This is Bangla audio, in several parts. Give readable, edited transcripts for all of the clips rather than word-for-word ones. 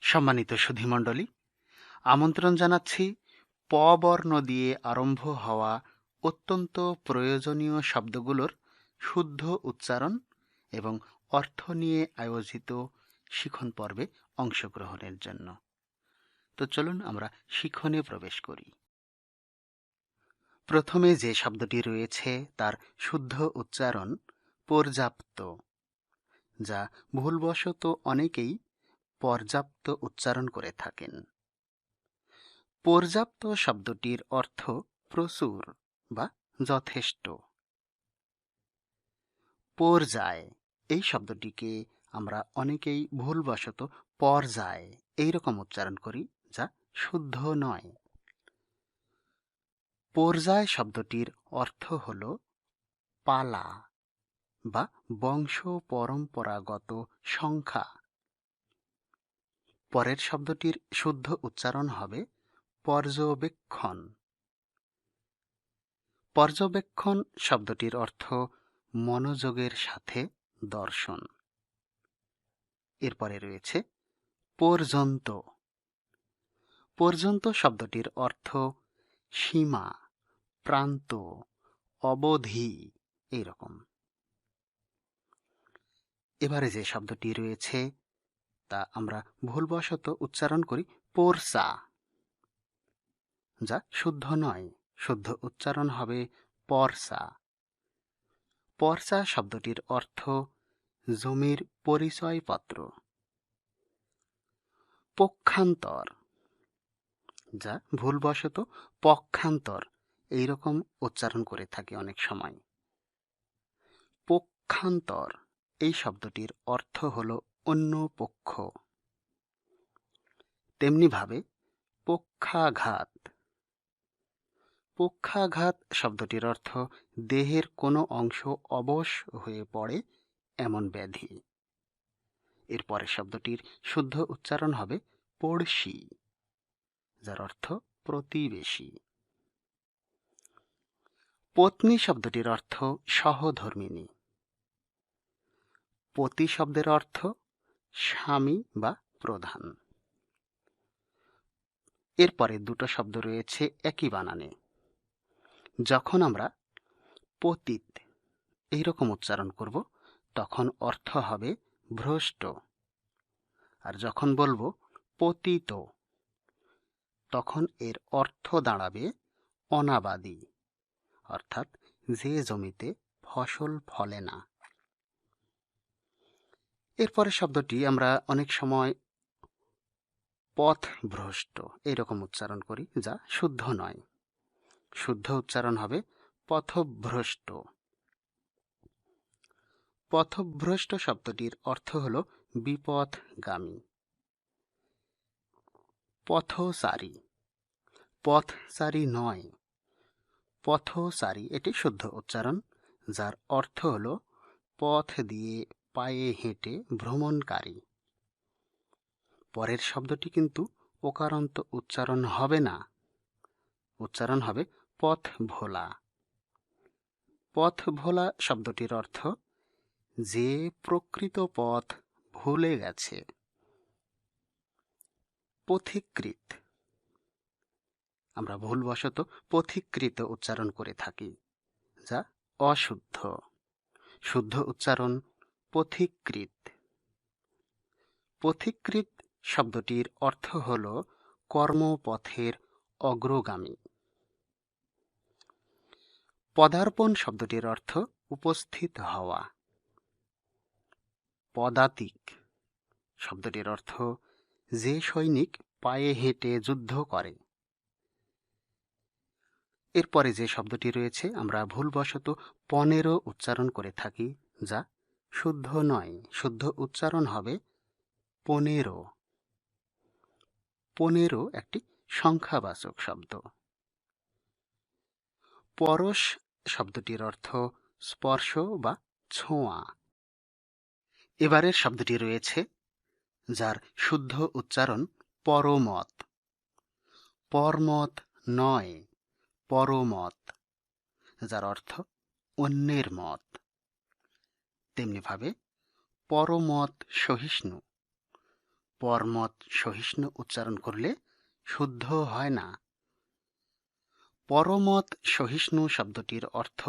সম্মানিত সুধীমণ্ডলী, আমন্ত্রণ জানাচ্ছি প বর্ণ দিয়ে আরম্ভ হওয়া অত্যন্ত প্রয়োজনীয় শব্দগুলোর শুদ্ধ উচ্চারণ এবং অর্থ নিয়ে আয়োজিত শিখন পর্বে অংশগ্রহণের জন্য। তো চলুন আমরা শিখনে প্রবেশ করি। প্রথমে যে শব্দটি রয়েছে তার শুদ্ধ উচ্চারণ পর্যাপ্ত, যা ভুলবশত অনেকেই পর্যাপ্ত উচ্চারণ করে থাকেন। পর্যাপ্ত শব্দটির অর্থ প্রচুর বা যথেষ্ট। পর্যায় এই শব্দটিকে আমরা অনেকেই ভুলবশত পর্যায় এইরকম উচ্চারণ করি, যা শুদ্ধ নয়। পর্যায় শব্দটির অর্থ হল পালা বা বংশ পরম্পরাগত সংখ্যা। পরের শব্দটির শুদ্ধ উচ্চারণ হবে পর্যবেক্ষণ। পর্যবেক্ষণ শব্দটির অর্থ মনোযোগের সাথে দর্শন। এরপরে রয়েছে পর্যন্ত। পর্যন্ত শব্দটির অর্থ সীমা, প্রান্ত, অবধি এইরকম। এবারে যে শব্দটি রয়েছে তা আমরা ভুলবশত উচ্চারণ করি পর্সা, যা শুদ্ধ নয়। শুদ্ধ উচ্চারণ হবে পর্সা। পর্সা শব্দটির অর্থ জমির পরিচয়পত্র। পক্ষান্তর, যা ভুলবশত পক্ষান্তর এইরকম উচ্চারণ করে থাকে অনেক সময়। পক্ষান্তর এই শব্দটির অর্থ হল অন্য পক্ষ। তেমনিভাবে পক্ষাঘাত। পক্ষাঘাত শব্দটির অর্থ দেহের কোনো অংশ অবশ হয়ে পড়ে এমন ব্যাধি। এরপরের শব্দটির শুদ্ধ উচ্চারণ হবে পড়শি, যার অর্থ প্রতিবেশী। পত্নী শব্দটির অর্থ সহধর্মিণী। পতি শব্দের অর্থ স্বামী বা প্রধান। এরপরে দুটো শব্দ রয়েছে একই বানানে। যখন আমরা পতিত এইরকম উচ্চারণ করব তখন অর্থ হবে ভ্রষ্ট, আর যখন বলবো পতিত তখন এর অর্থ দাঁড়াবে অনাবাদি, অর্থাৎ যে জমিতে ফসল ফলে না। এরপরে শব্দটি আমরা অনেক সময় পথভ্রষ্ট এইরকম উচ্চারণ করি, যা শুদ্ধ নয়। শুদ্ধ উচ্চারণ হবে পথভ্রষ্ট। পথভ্রষ্ট শব্দটির অর্থ হল বিপথগামী। পথচারী, পথচারী নয়, পথচারী এটি শুদ্ধ উচ্চারণ, যার অর্থ হল পথ দিয়ে পায়ে হেঁটে ভ্রমণকারী। পরের শব্দটি কিন্তু ওকারান্ত উচ্চারণ হবে না, উচ্চারণ হবে পথ ভোলা। পথ ভোলা শব্দটির অর্থ যে প্রকৃত পথ ভুলে গেছে। পথিকৃত, আমরা ভুলবশত পথিকৃত উচ্চারণ করে থাকি, যা অশুদ্ধ। শুদ্ধ উচ্চারণ পথিকৃত। পথিকৃত শব্দটির অর্থ হল কর্মপথের অগ্রগামী। পদার্পণ শব্দটির অর্থ উপস্থিত হওয়া। পদাতিক শব্দটির অর্থ যে সৈনিক পায়ে হেঁটে যুদ্ধ করে। এরপরে যে শব্দটি রয়েছে আমরা ভুলবশত 15 উচ্চারণ করে থাকি, যা শুদ্ধ নয়। শুদ্ধ উচ্চারণ হবে 15। 15 একটি সংখ্যাবাচক শব্দ। পরশ শব্দটির অর্থ স্পর্শ বা ছোঁয়া। এবারের শব্দটি রয়েছে যার শুদ্ধ উচ্চারণ পরমত। পরমত নয়, পরমত, যার অর্থ অন্যের মত। তেমনিভাবে পরমত সহিষ্ণু, পরমত সহিষ্ণু উচ্চারণ করলে শুদ্ধ হয় না। পরমত সহিষ্ণু শব্দটির অর্থ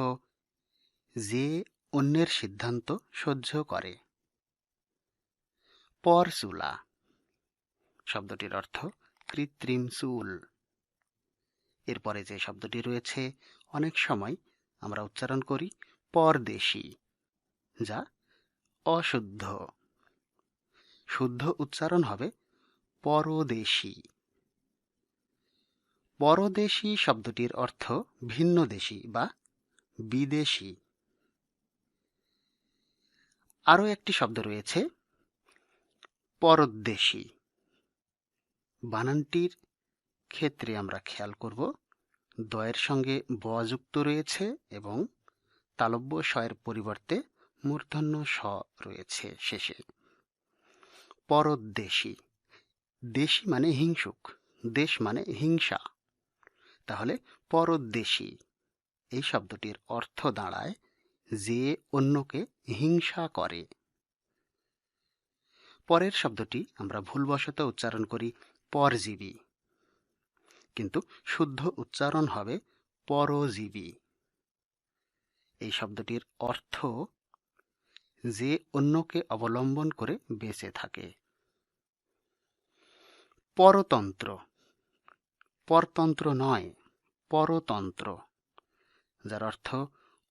যে অন্যের সিদ্ধান্ত সহ্য করে। পরচুলা শব্দটির অর্থ কৃত্রিম চুল। এরপরে যে শব্দটি রয়েছে অনেক সময় আমরা উচ্চারণ করি পরদেশী, যা অশুদ্ধ। শুদ্ধ উচ্চারণ হবে পরদেশী। পরদেশী শব্দটির অর্থ ভিন্নদেশী বা বিদেশী। আরও একটি শব্দ রয়েছে পরদ্দেশী। বানানটির ক্ষেত্রে আমরা খেয়াল করব দয়ের সঙ্গে ব যুক্ত রয়েছে এবং তালব্য স-এর পরিবর্তে মূর্ধন্য স রয়েছে শেষে। পরদ্দেশী। দেশী মানে হিংসুক, দেশ মানে হিংসা। তাহলে পরদ্দেশী এই শব্দটির অর্থ দাঁড়ায় যে অন্যকে হিংসা করে। পরের শব্দটি আমরা ভুলবশত উচ্চারণ করি পরজীবী, কিন্তু শুদ্ধ উচ্চারণ হবে পরজীবী। এই শব্দটির অর্থ যে অন্যকে অবলম্বন করে বেঁচে থাকে। পরতন্ত্র। পরতন্ত্র নয়, পরতন্ত্র, যার অর্থ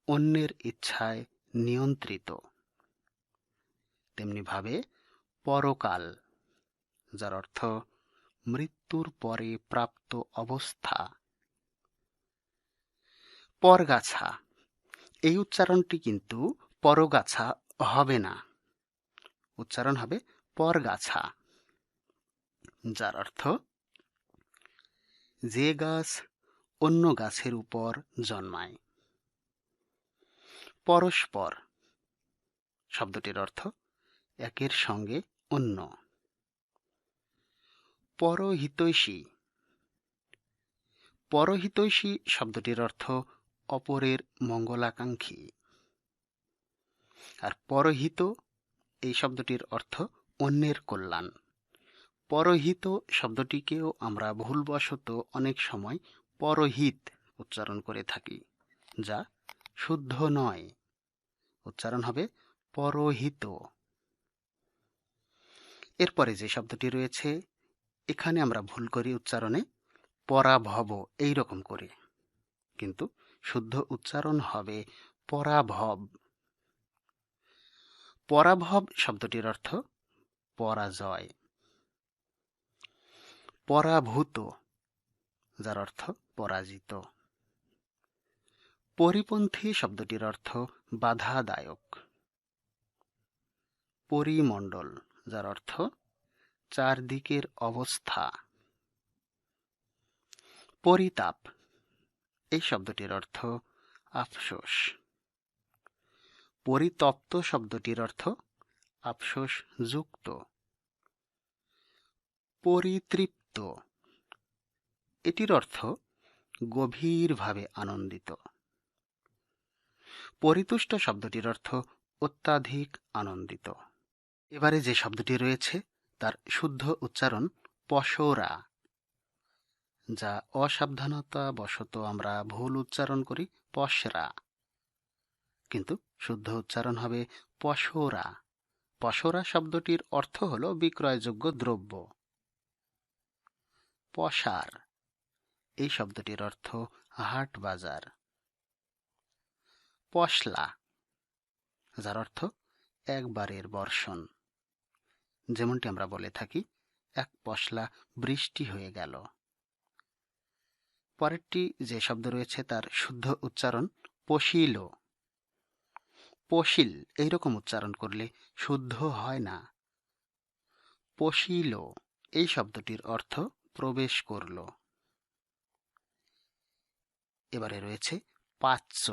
অন্যের ইচ্ছায় নিয়ন্ত্রিত। তেমনিভাবে পরকাল, যার অর্থ মৃত্যুর পরে প্রাপ্ত অবস্থা। পরগাছা, এই উচ্চারণটি কিন্তু পরগাছা হবে না, উচ্চারণ হবে পরগাছা, যার অর্থ যে গাছ অন্য গাছের উপর জন্মায়। পরস্পর শব্দটির অর্থ একের সঙ্গে অন্য। পরহিতৈষী। পরহিতৈষী শব্দটির অর্থ অপরের মঙ্গলাকাঙ্ক্ষী। আর পরহিত এই শব্দটির অর্থ অন্যের কল্যাণ। পরহিত শব্দটিকেও আমরা ভুলবশত অনেক সময় পরহিত উচ্চারণ করে থাকি, যা শুদ্ধ নয়, উচ্চারণ হবে পরহিত। এরপরে যে শব্দটি রয়েছে এখানে আমরা ভুল করি উচ্চারণে পরাভব এই রকম করে, কিন্তু শুদ্ধ উচ্চারণ হবে পরাভব। পরাভব শব্দটির অর্থ পরাজয়। পরাভূত, যার অর্থ পরাজিত। পরিপন্থী শব্দটির অর্থ বাধাদায়ক। পরিমণ্ডল, যার অর্থ চারদিকের অবস্থা। পরিতাপ, এই শব্দটির অর্থ আফসোস। পরিতপ্ত শব্দটির অর্থ আফসোস যুক্ত। পরিতৃপ্ত, এটির অর্থ গভীরভাবে আনন্দিত। পরিতুষ্ট শব্দটির অর্থ অত্যাধিক আনন্দিত। এবারে যে শব্দটি রয়েছে তার শুদ্ধ উচ্চারণ পশরা, যা অসাবধানতা বশত আমরা ভুল উচ্চারণ করি পশরা, কিন্তু শুদ্ধ উচ্চারণ হবে পশরা। পশরা শব্দটির অর্থ হল বিক্রয়যোগ্য দ্রব্য। পসার, এই শব্দটির অর্থ হাট বাজার। পশলা, যার অর্থ একবারের বর্ষণ, যেমনটি আমরা বলে থাকি এক পশলা বৃষ্টি হয়ে গেল। পরেরটি যে শব্দ রয়েছে তার শুদ্ধ উচ্চারণ পশিল। পশিল এইরকম উচ্চারণ করলে শুদ্ধ হয় না। পশিল এই শব্দটির অর্থ প্রবেশ করল। এবারে রয়েছে পাচ্য।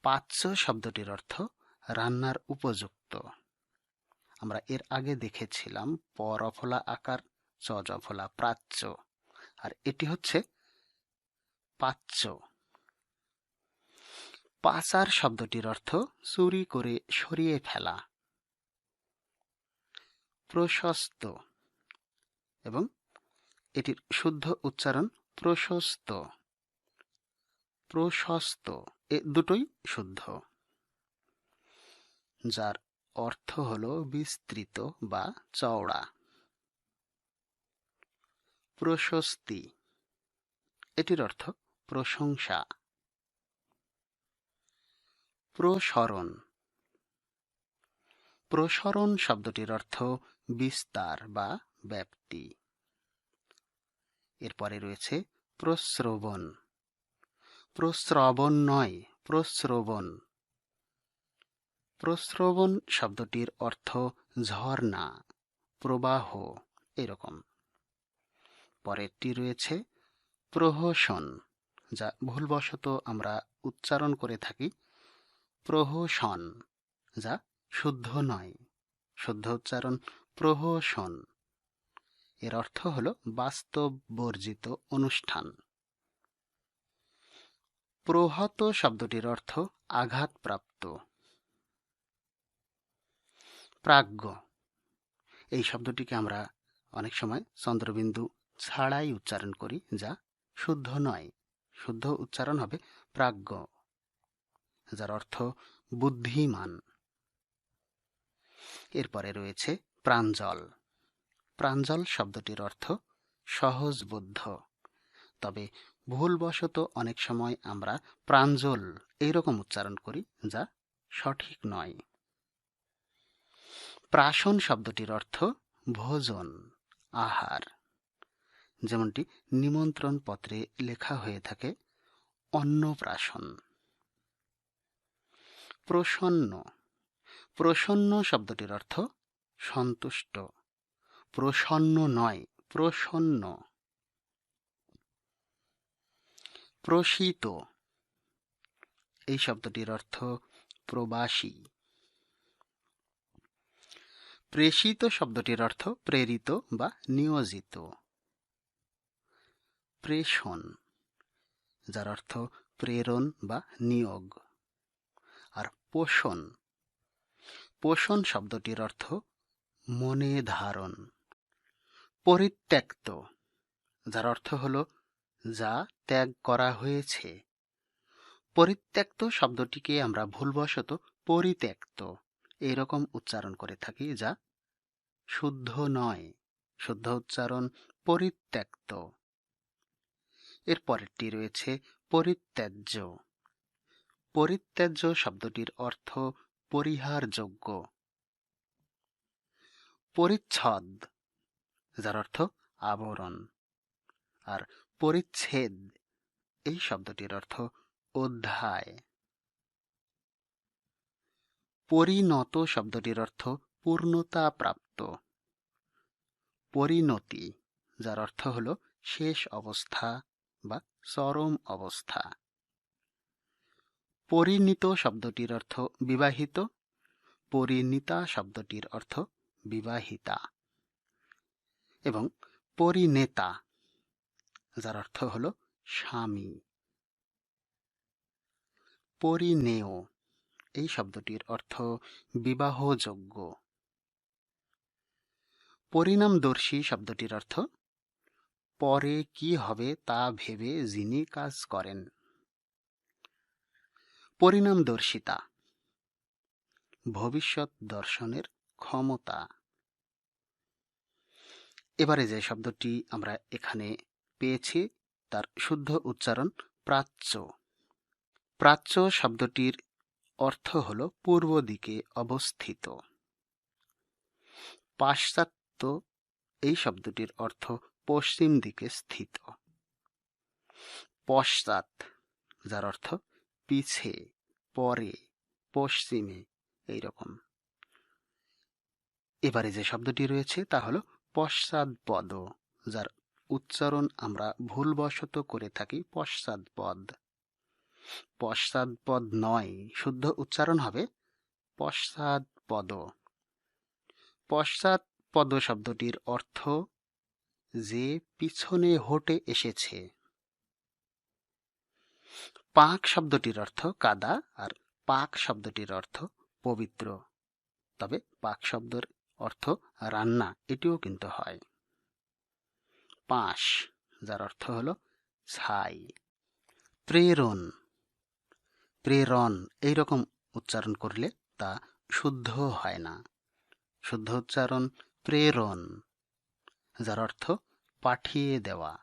পাচ্য শব্দটির অর্থ রান্নার উপযুক্ত। আমরা এর আগে দেখেছিলাম পরফলা আকার চজফলা প্রাচ্য, আর এটি হচ্ছে পাচ্য। পাচার শব্দটির অর্থ চুরি করে সরিয়ে ফেলা। প্রশস্ত, এবং এটির শুদ্ধ উচ্চারণ প্রশস্ত। প্রশস্ত এ দুটোই শুদ্ধ, যার অর্থ হলো বিস্তৃত বা চওড়া। প্রশস্তি, এটির অর্থ প্রশংসা। প্রসরণ, প্রসরণ শব্দটির অর্থ বিস্তার বা ব্যাপ্তি। এরপরে রয়েছে প্রস্রবণ। প্রস্রবণ নয়, প্রস্রবণ। প্রস্রবণ শব্দটির অর্থ ঝর্ণা, প্রবাহ, এরকম। পরেরটি রয়েছে প্রহসন, যা ভুলবশত আমরা উচ্চারণ করে থাকি প্রহসন, যা শুদ্ধ নয়। শুদ্ধ উচ্চারণ প্রহসন। এর অর্থ হল বাস্তব বর্জিত অনুষ্ঠান। প্রহত শব্দটির অর্থ আঘাতপ্রাপ্ত। প্রাজ্ঞ, এই শব্দটিকে আমরা অনেক সময় চন্দ্রবিন্দু ছাড়াই উচ্চারণ করি, যা শুদ্ধ নয়। শুদ্ধ উচ্চারণ হবে প্রাজ্ঞ, যার অর্থ বুদ্ধিমান। এরপরে রয়েছে প্রাঞ্জল। প্রাঞ্জল শব্দটির অর্থ সহজবোধ্য, তবে ভুলবশত অনেক সময় আমরা প্রাঞ্জল এইরকম উচ্চারণ করি, যা সঠিক নয়। প্রাশন শব্দটির অর্থ ভোজন, আহার, যেমনটি নিমন্ত্রণ পত্রে লেখা হয়ে থাকে অন্নপ্রাশন। প্রসন্ন, প্রসন্ন শব্দটির অর্থ সন্তুষ্ট। প্রসন্ন নয়, প্রসন্ন। প্রসিত, এই শব্দটির অর্থ প্রবাসী। প্রেষিত শব্দটির অর্থ প্রেরিত বা নিয়োজিত। প্রেষণ, যার অর্থ প্রেরণ বা নিয়োগ। আর পোষণ, পোষণ শব্দটির অর্থ মনে ধারণ। পরিত্যক্ত, যার অর্থ হল যা ত্যাগ করা হয়েছে। পরিত্যক্ত শব্দটিকে আমরা ভুলবশত পরিত্যক্ত এরকম উচ্চারণ করে থাকি, যা শুদ্ধ নয়। শুদ্ধ উচ্চারণ পরিত্যক্ত। এর পরেরটি রয়েছে পরিত্যাজ্য। পরিত্যাজ্য শব্দটির অর্থ পরিহারযোগ্য। পরিচ্ছদ, যার অর্থ আবরণ। আর পরিচ্ছেদ, এই শব্দটির অর্থ অধ্যায়। পরিণত শব্দটির অর্থ পূর্ণতা প্রাপ্ত। পরিণতি, যার অর্থ হল শেষ অবস্থা বা চরম অবস্থা। পরিণীত শব্দটির অর্থ বিবাহিত। পরিণীতা শব্দটির অর্থ বিবাহিতা। এবং পরিণেতা, যার অর্থ হল স্বামী। পরিণেয়, এই শব্দটির অর্থ বিবাহযোগ্য। পরিণামদর্শী শব্দটির অর্থ পরে কি হবে তা ভেবে যিনি কাজ করেন। পরিণামদর্শিতা, ভবিষ্যৎ দর্শনের ক্ষমতা। এবারে যে শব্দটি আমরা এখানে পেয়েছি তার শুদ্ধ উচ্চারণ প্রাচ্য। প্রাচ্য শব্দটির অর্থ হল পূর্ব দিকে অবস্থিত। পাশ্চাত্য, এই শব্দটির অর্থ পশ্চিম দিকে স্থিত। পশ্চাৎ, যার অর্থ পিছে, পরে, পশ্চিমে, এইরকম। এবারে যে শব্দটি রয়েছে তা হল পশ্চাৎপদ, যার উচ্চারণ আমরা ভুলবশত করে থাকি পশ্চাৎপদ। পশ্চাৎপদ নয়, শুদ্ধ উচ্চারণ হবে পশ্চাৎপদ। পশ্চাৎপদ শব্দটির অর্থ যে পিছনে হটে এসেছে। পাক শব্দটির অর্থ কাদা, আর পাক শব্দটির অর্থ পবিত্র, তবে পাক শব্দের অর্থ রান্না, এটিও কিন্তু হয়। পাশ, যার অর্থ হলো ছাই। প্রেরণ, প্রেরণ এইরকম উচ্চারণ করলে তা শুদ্ধ হয় না। শুদ্ধ উচ্চারণ প্রেরণ, যার অর্থ পাঠিয়ে দেওয়া।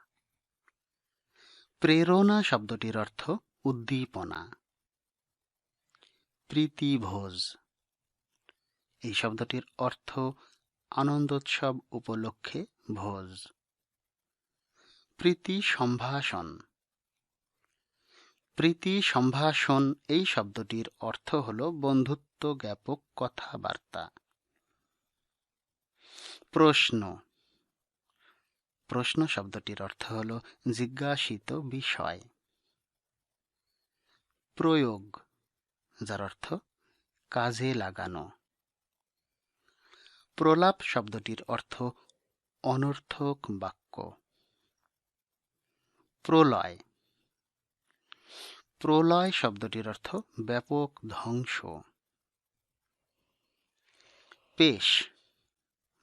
প্রেরণা শব্দটির অর্থ উদ্দীপনা। প্রীতিভোজ, এই শব্দটির অর্থ আনন্দোৎসব উপলক্ষে ভোজ। প্রীতি সম্ভাষণ, প্রীতি সম্ভাষণ এই শব্দটির অর্থ হল বন্ধুত্ব জ্ঞাপক কথাবার্তা। প্রশ্ন, প্রশ্ন শব্দটির অর্থ হল জিজ্ঞাসিত বিষয়। প্রয়োগ, যার অর্থ কাজে লাগানো। প্রলাপ শব্দটির অর্থ অনর্থক বাক্য। প্রলয়, প্রলয় শব্দটির অর্থ ব্যাপক ধ্বংস। পেশ,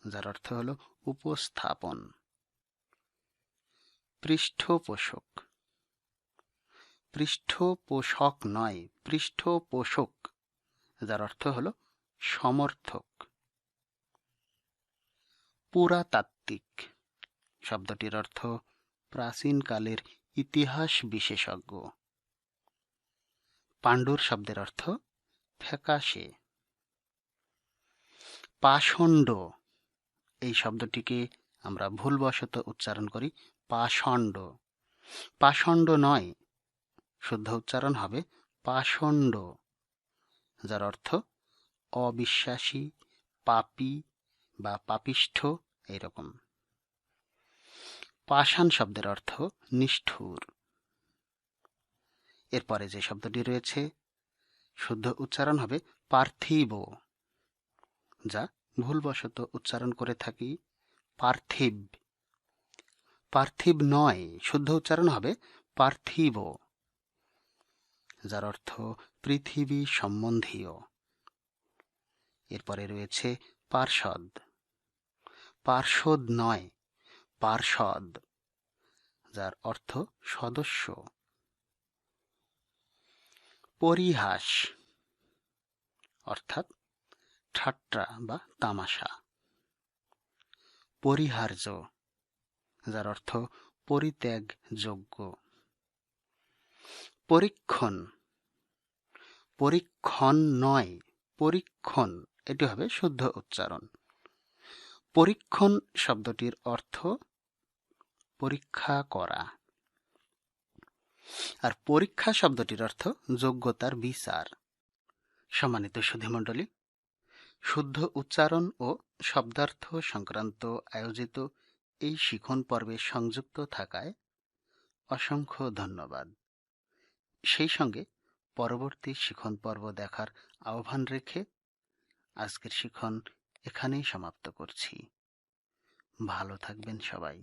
যার অর্থ হল উপস্থাপন। পৃষ্ঠপোষক, পৃষ্ঠপোষক নয়, পৃষ্ঠপোষক, যার অর্থ হল সমর্থক। পুরাতাত্ত্বিক শব্দটির অর্থ প্রাচীনকালের ইতিহাস বিশেষজ্ঞ। পাণ্ডুর শব্দের অর্থ ফ্যাকাশে। পাষণ্ড, এই শব্দটিকে আমরা ভুলবশত উচ্চারণ করি পাষণ্ড। পাষণ্ড নয়, শুদ্ধ উচ্চারণ হবে পাষণ্ড, যার অর্থ অবিশ্বাসী, পাপী বা পাপিষ্ঠ এইরকম। পাষাণ শব্দের অর্থ নিষ্ঠুর। এরপরে যে শব্দটি রয়েছে শুদ্ধ উচ্চারণ হবে পার্থিব, যা ভুলবশত উচ্চারণ করে থাকি পার্থিব। পার্থিব নয়, শুদ্ধ উচ্চারণ হবে পার্থিব, যার অর্থ পৃথিবী সম্বন্ধীয়। এরপরে রয়েছে পার্ষদ, পার্ষদ নয়, পার্ষদ, যার অর্থ সদস্য। পরিহাস অর্থাৎ ঠাট্টা বা তামাশা। পরিহার্য, যার অর্থ পরিত্যাগযোগ্য। পরীক্ষণ, পরীক্ষণ নয়, পরীক্ষণ, এটি হবে শুদ্ধ উচ্চারণ। পরীক্ষণ শব্দটির অর্থ পরীক্ষা করা, আর পরীক্ষা শব্দটির অর্থ যোগ্যতার বিচার। সম্মানিত সুধীমণ্ডলী, শুদ্ধ উচ্চারণ ও শব্দার্থ সংক্রান্ত আয়োজিত এই শিখন পর্বে সংযুক্ত থাকায় অসংখ্য ধন্যবাদ। সেই সঙ্গে পরবর্তী শিখন পর্ব দেখার আহ্বান রেখে আজকের শিখন এখানেই সমাপ্ত করছি। ভালো থাকবেন সবাই।